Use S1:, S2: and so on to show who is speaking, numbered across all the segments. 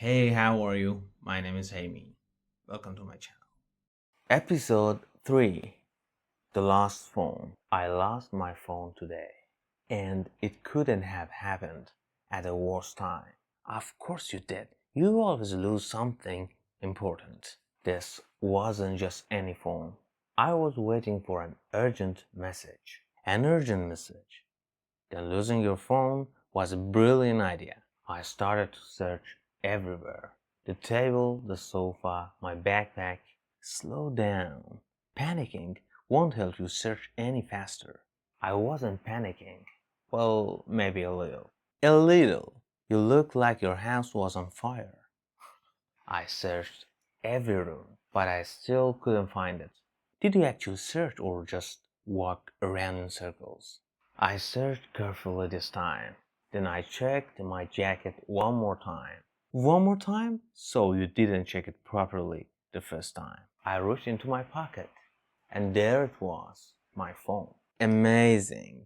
S1: Hey, how are you? My name is Hamy. Welcome to my channel.
S2: Episode 3. The Lost Phone. I lost my phone today, and it couldn't have happened at a worse time. Of course you did. You always lose something important. This wasn't just any phone. I was waiting for an urgent message. An urgent message. Then losing your phone was a brilliant idea. I started to search everywhere. The table, the sofa, my backpack. Slow down. Panicking won't help you search any faster. I wasn't panicking. Well, maybe a little. A little. You look like your house was on fire. I searched every room, but I still couldn't find it. Did you actually search or just walk around in circles? I searched carefully this time. Then I checked my jacket one more time. One more time? So you didn't check it properly the first time. I reached into my pocket, and there it was, my phone. Amazing.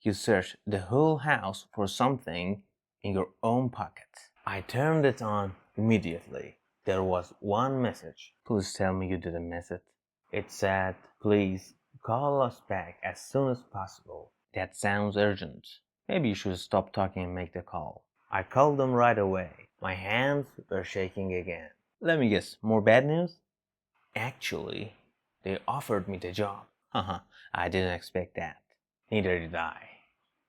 S2: You searched the whole house for something in your own pocket. I turned it on immediately. There was one message. Please tell me you didn't miss it. It said, please call us back as soon as possible. That sounds urgent. Maybe you should stop talking and make the call. I called them right away. My hands were shaking again. Let me guess, more bad news? Actually, they offered me the job. Haha, I didn't expect that. Neither did I.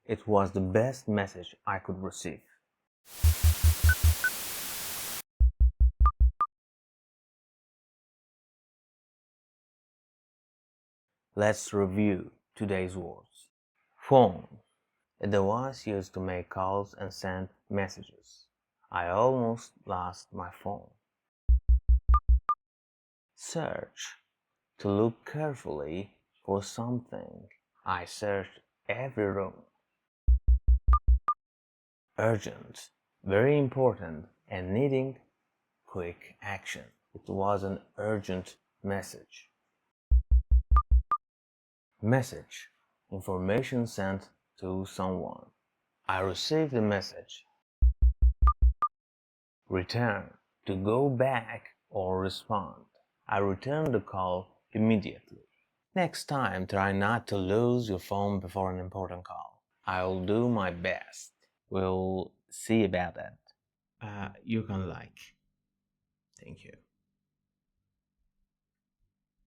S2: It was the best message I could receive. Let's review today's words. Phone. A device used to make calls and send messages. I almost lost my phone. Search. To look carefully for something. I searched every room. Urgent. Very important and needing quick action. It was an urgent message. Message. Information sent to someone. I received the message. Return. To go back or respond. I returned the call immediately. Next time, try not to lose your phone before an important call. I'll do my best. We'll see about that.
S1: You can like. Thank you.